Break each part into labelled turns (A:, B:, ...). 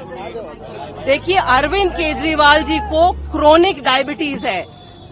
A: देखिए, अरविंद केजरीवाल जी को chronic diabetes है।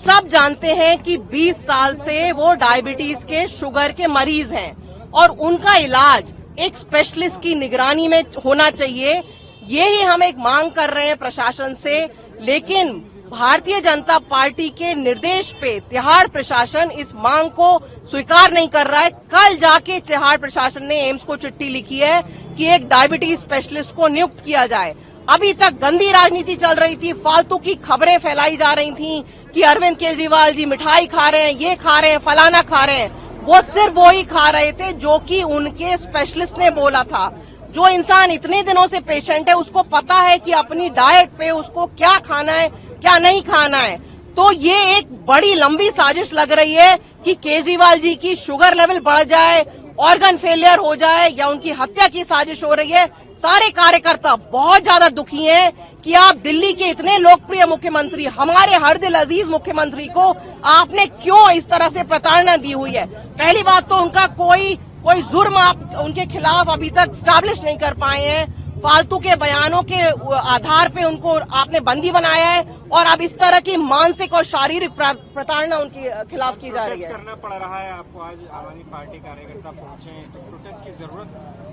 A: सब जानते हैं कि 20 साल से वो डायबिटीज के शुगर के मरीज हैं और उनका इलाज एक स्पेशलिस्ट की निगरानी में होना चाहिए। यही हम एक मांग कर रहे हैं प्रशासन से, लेकिन भारतीय जनता पार्टी के निर्देश पे तिहाड़ प्रशासन इस मांग को स्वीकार नहीं कर रहा है। कल जाके तिहाड़ प्रशासन ने एम्स को चिट्ठी लिखी है कि एक डायबिटीज स्पेशलिस्ट को नियुक्त किया जाए। अभी तक गंदी राजनीति चल रही थी, फालतू की खबरें फैलाई जा रही थी कि अरविंद केजरीवाल जी मिठाई खा रहे हैं, ये खा रहे हैं, फलाना खा रहे हैं। वो सिर्फ वो ही खा रहे थे जो कि उनके स्पेशलिस्ट ने बोला था। जो इंसान इतने दिनों से पेशेंट है उसको पता है कि अपनी डाइट पे उसको क्या खाना है, क्या नहीं खाना है। तो ये एक बड़ी लंबी साजिश लग रही है कि केजरीवाल जी की शुगर लेवल बढ़ जाए, ऑर्गन फेलियर हो जाए या उनकी हत्या की साजिश हो रही है। सारे कार्यकर्ता बहुत ज्यादा दुखी हैं कि आप दिल्ली के इतने लोकप्रिय मुख्यमंत्री, हमारे हर दिल अजीज मुख्यमंत्री को आपने क्यों इस तरह से प्रताड़ना दी हुई है। पहली बात तो उनका कोई जुर्म आप उनके खिलाफ अभी तक स्टैब्लिश नहीं कर पाए हैं। फालतू के बयानों के आधार पे उनको आपने बंदी बनाया है और अब इस तरह की मानसिक और शारीरिक प्रताड़ना उनके खिलाफ की जा रही है।
B: करना पड़ रहा है आपको। आज आम आदमी पार्टी कार्यकर्ता पहुंचे तो प्रोटेस्ट की जरूरत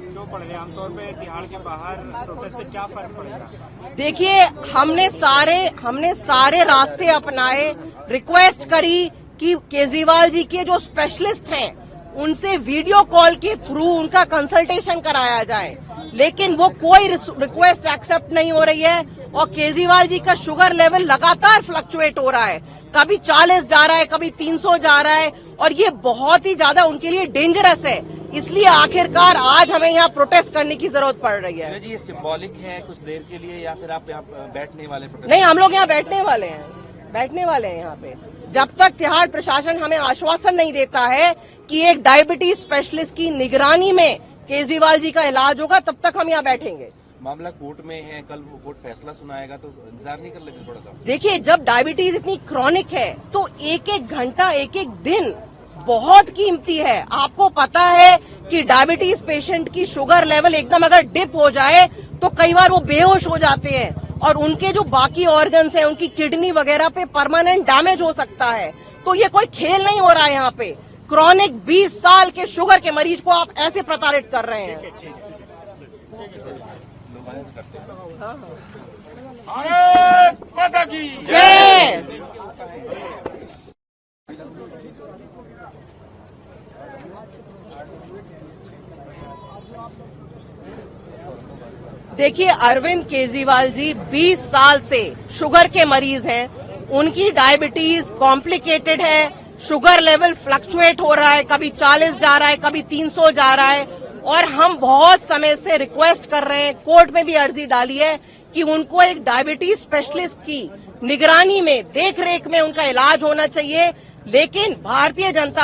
B: क्यों पड़ रही है? आमतौर पे तिहाड़ के बाहर प्रोटेस्ट से क्या फर्क पड़ेगा?
A: देखिए, हमने सारे रास्ते अपनाए, रिक्वेस्ट करी कि केजरीवाल जी के जो स्पेशलिस्ट हैं उनसे वीडियो कॉल के थ्रू उनका कंसल्टेशन कराया जाए, लेकिन वो कोई रिक्वेस्ट एक्सेप्ट नहीं हो रही है। और केजरीवाल जी का शुगर लेवल लगातार फ्लक्चुएट हो रहा है, कभी 40 जा रहा है, कभी 300 जा रहा है और ये बहुत ही ज्यादा उनके लिए डेंजरस है। इसलिए आखिरकार आज हमें यहाँ प्रोटेस्ट करने की जरूरत पड़ रही है।
C: जी, ये सिंबॉलिक है कुछ देर के लिए या फिर आप यहाँ बैठने वाले?
A: नहीं, हम लोग यहाँ बैठने वाले हैं यहाँ पे। जब तक तिहाड़ प्रशासन हमें आश्वासन नहीं देता है कि एक डायबिटीज स्पेशलिस्ट की निगरानी में केजरीवाल जी का इलाज होगा, तब तक हम यहाँ बैठेंगे।
C: मामला कोर्ट में है, कल वो कोर्ट फैसला सुनाएगा तो इंतजार नहीं कर लेंगे थोड़ा सा?
A: देखिए, जब डायबिटीज इतनी क्रॉनिक है तो एक एक घंटा, एक एक दिन बहुत कीमती है। आपको पता है कि डायबिटीज पेशेंट की शुगर लेवल एकदम अगर डिप हो जाए तो कई बार वो बेहोश हो जाते हैं और उनके जो बाकी ऑर्गन्स हैं, उनकी किडनी वगैरह पे परमानेंट डैमेज हो सकता है। तो ये कोई खेल नहीं हो रहा है यहाँ पे। क्रॉनिक 20 साल के शुगर के मरीज को आप ऐसे प्रताड़ित कर रहे हैं।
B: भारत माता की
A: जय। देखिए, अरविंद केजरीवाल जी 20 साल से शुगर के मरीज हैं। उनकी डायबिटीज कॉम्प्लिकेटेड है, शुगर लेवल फ्लक्चुएट हो रहा है, कभी 40 जा रहा है, कभी 300 जा रहा है और हम बहुत समय से रिक्वेस्ट कर रहे हैं, कोर्ट में भी अर्जी डाली है कि उनको एक डायबिटीज स्पेशलिस्ट की निगरानी में, देखरेख में उनका इलाज होना चाहिए। लेकिन भारतीय जनता